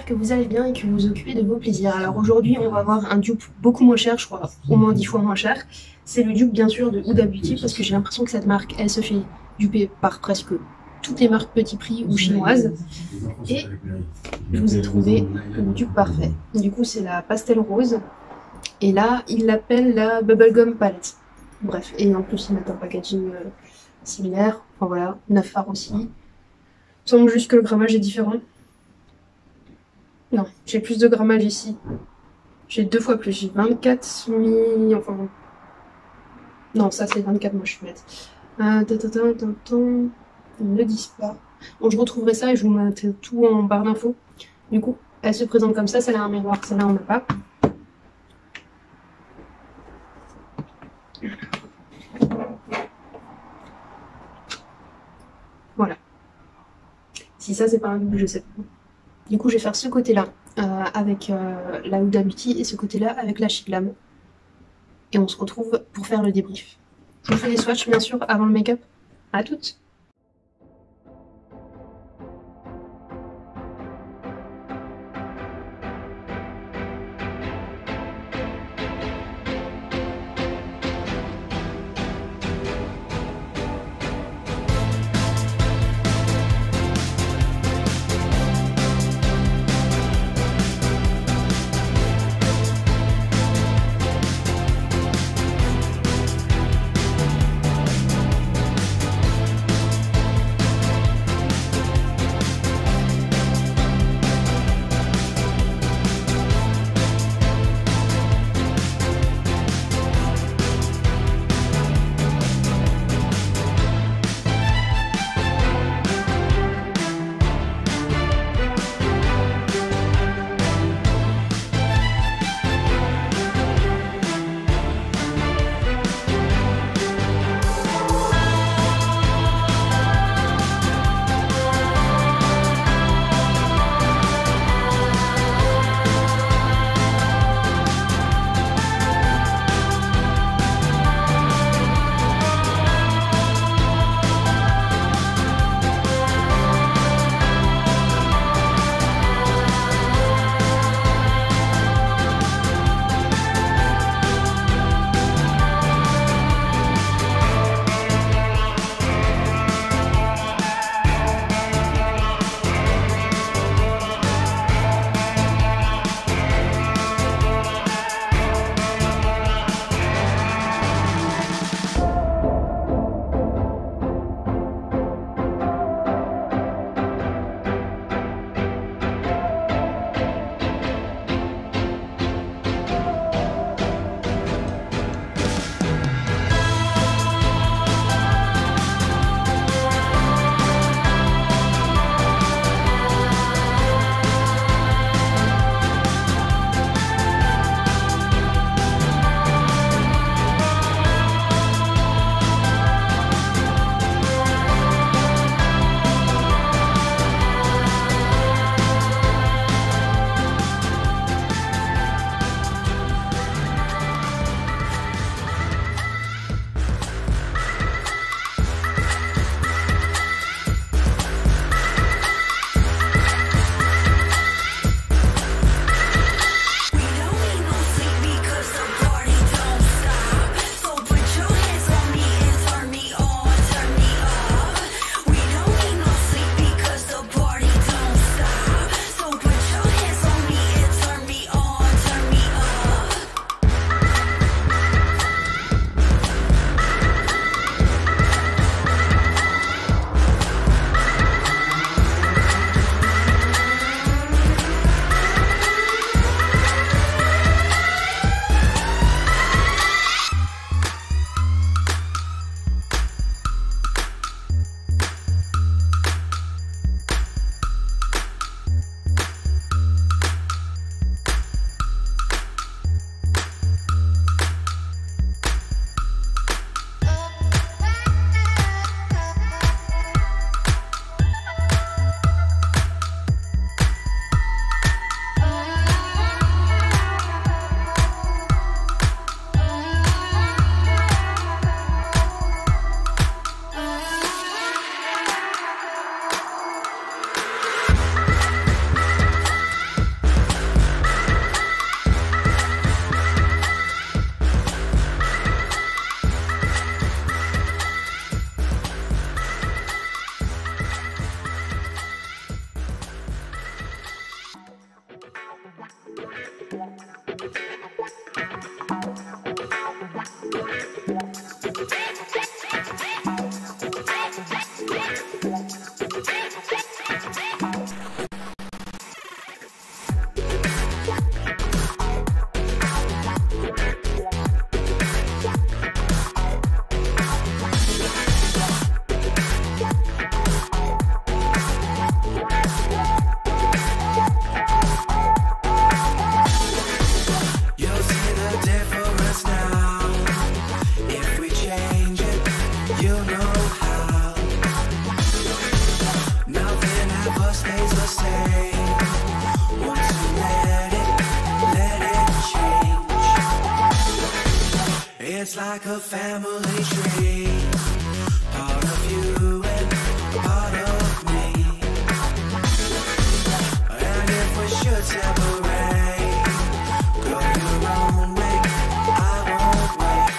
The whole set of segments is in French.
que vous allez bien et que vous vous occupez de vos plaisirs. Alors aujourd'hui, on va voir un dupe beaucoup moins cher, je crois au moins 10 fois moins cher. C'est le dupe bien sûr de Huda Beauty parce que j'ai l'impression que cette marque, elle se fait duper par presque toutes les marques petit prix ou chinoises. Et je vous ai trouvé le dupe parfait. Du coup, c'est la pastel rose. Et là, ils l'appellent la Bubblegum Palette. Bref, et en plus, ils mettent un packaging similaire. Enfin voilà, 9 fards aussi. Il semble juste que le grammage est différent. Non, j'ai plus de grammage ici. J'ai 2 fois plus, j'ai 24 mis... Enfin... Non, ça c'est 24, moi je suis bête. Ils ne disent pas. Bon, je retrouverai ça et je vous mettrai tout en barre d'infos. Du coup, elle se présente comme ça, celle-là a un miroir, celle-là on n'a pas. Voilà. Si ça c'est pas un double, je sais pas. Du coup, je vais faire ce côté-là avec la Huda Beauty et ce côté-là avec la Chic Glam. Et on se retrouve pour faire le débrief. Je vous fais des swatchs, bien sûr, avant le make-up. À toutes! like a family tree, part of you and part of me. And if we should separate, go your own way, I won't wait.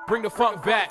Bring the funk back.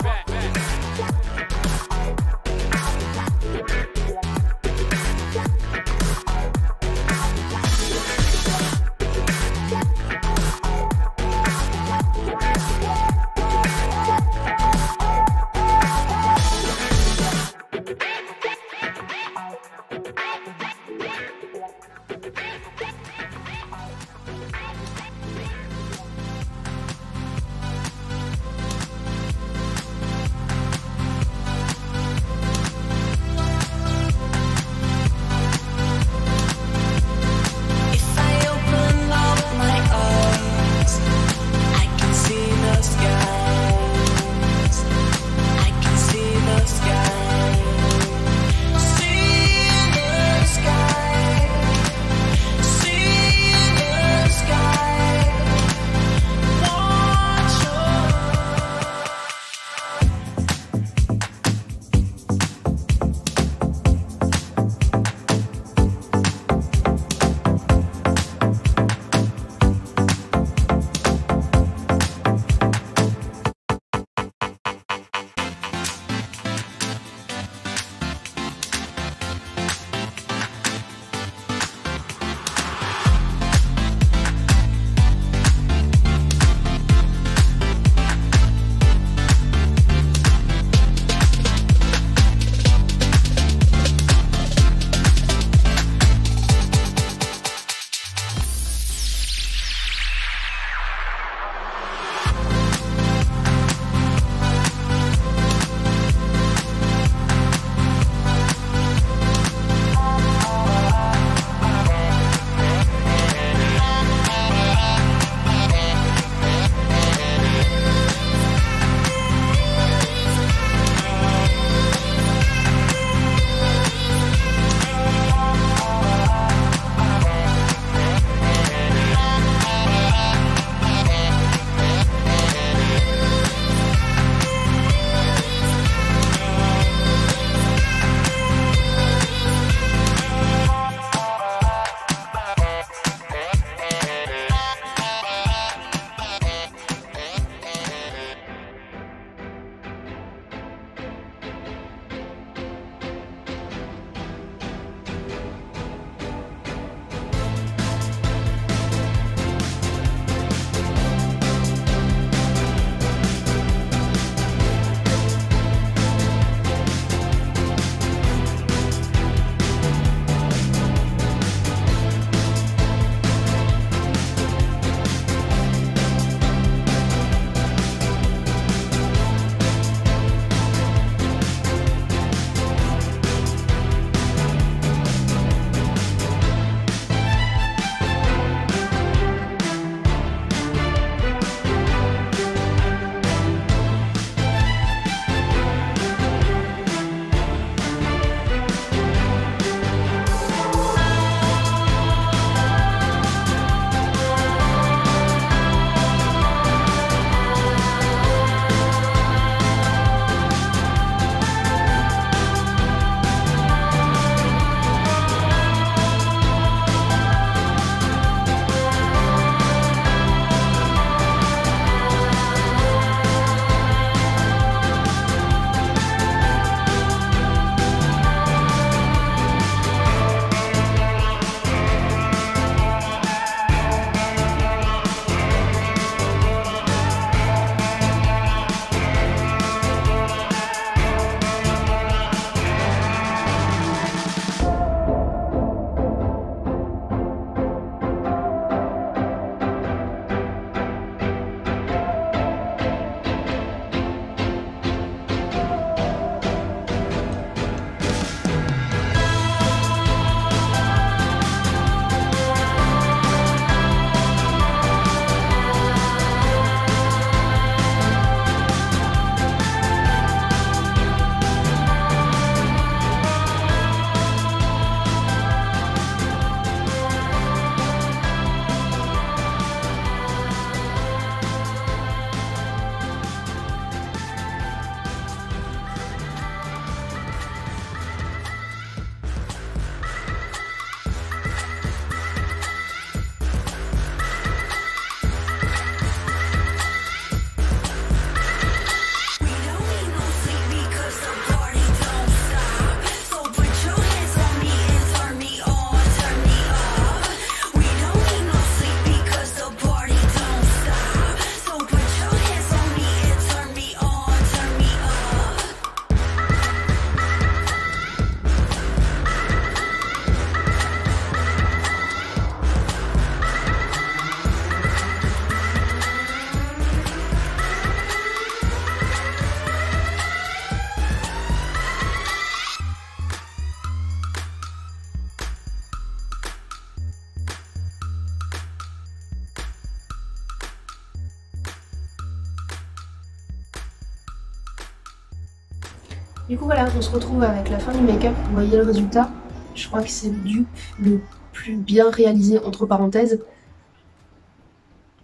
Du coup voilà, on se retrouve avec la fin du make-up. Vous voyez le résultat. Je crois que c'est le dupe le plus bien réalisé, entre parenthèses.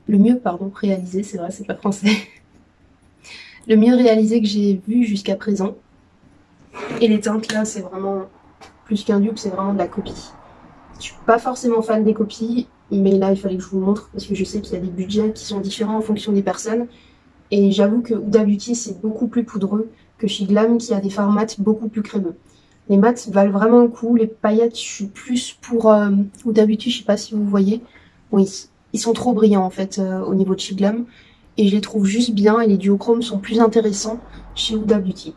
Le mieux, pardon, réalisé, c'est vrai, c'est pas français. Le mieux réalisé que j'ai vu jusqu'à présent. Et les teintes là, c'est vraiment plus qu'un dupe, c'est vraiment de la copie. Je suis pas forcément fan des copies, mais là il fallait que je vous le montre parce que je sais qu'il y a des budgets qui sont différents en fonction des personnes. Et j'avoue que Huda Beauty c'est beaucoup plus poudreux que chez Glam qui a des fards mat beaucoup plus crémeux. Les mats valent vraiment le coup, les paillettes je suis plus pour Huda Beauty, je sais pas si vous voyez. Oui, ils sont trop brillants en fait au niveau de chez Glam. Et je les trouve juste bien et les duochromes sont plus intéressants chez Huda Beauty.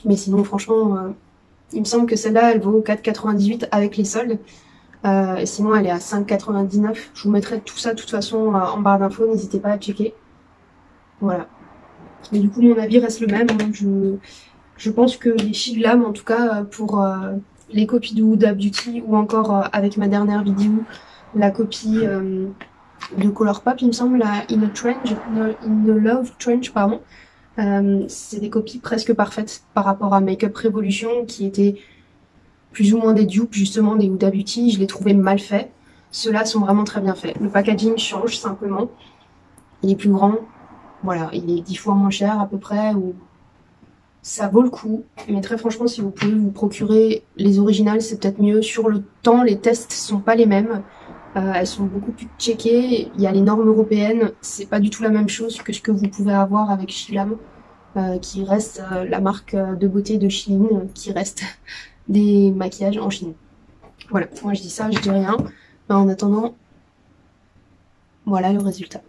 Mais sinon franchement, il me semble que celle-là elle vaut 4,98 avec les soldes. Sinon elle est à 5,99. Je vous mettrai tout ça de toute façon en barre d'infos, n'hésitez pas à checker. Voilà. Mais du coup mon avis reste le même. Je pense que les chez Glam en tout cas pour les copies de Huda Beauty ou encore avec ma dernière vidéo, la copie de Colourpop il me semble, la In a Love Trench pardon. C'est des copies presque parfaites par rapport à Makeup Revolution qui était plus ou moins des dupes justement des Huda Beauty. Je les trouvais mal faits. Ceux-là sont vraiment très bien faits. Le packaging change simplement. Il est plus grand. Voilà, il est 10 fois moins cher à peu près. Ou ça vaut le coup. Mais très franchement, si vous pouvez vous procurer les originales, c'est peut-être mieux. Sur le temps, les tests sont pas les mêmes. Elles sont beaucoup plus checkées. Il y a les normes européennes. C'est pas du tout la même chose que ce que vous pouvez avoir avec Glam, qui reste la marque de beauté de Chine, qui reste des maquillages en Chine. Voilà, moi je dis ça, je dis rien. Mais en attendant, voilà le résultat.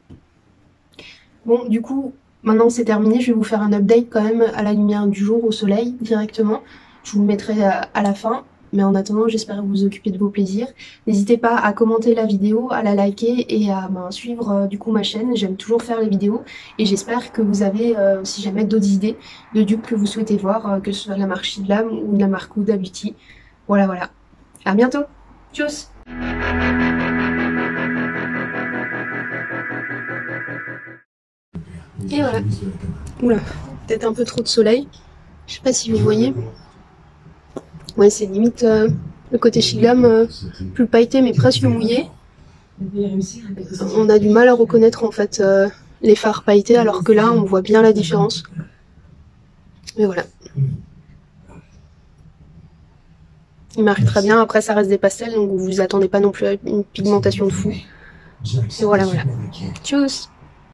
Bon, du coup, maintenant c'est terminé. Je vais vous faire un update quand même à la lumière du jour, au soleil, directement. Je vous le mettrai à la fin. Mais en attendant, j'espère vous occuper de vos plaisirs. N'hésitez pas à commenter la vidéo, à la liker et à suivre du coup ma chaîne. J'aime toujours faire les vidéos et j'espère que vous avez, si jamais, d'autres idées de dupes que vous souhaitez voir, que ce soit de la marque chez Glam ou de la marque Huda Beauty. Voilà, voilà. À bientôt. Tchuss. Et voilà. Oula, peut-être un peu trop de soleil. Je sais pas si vous voyez. Ouais, c'est limite le côté chez Glam plus pailleté mais presque mouillé. On a du mal à reconnaître en fait les fards pailletés alors que là on voit bien la différence. Mais voilà. Il marque très bien, après ça reste des pastels donc vous attendez pas non plus à une pigmentation de fou. Et voilà, voilà. Tchuss.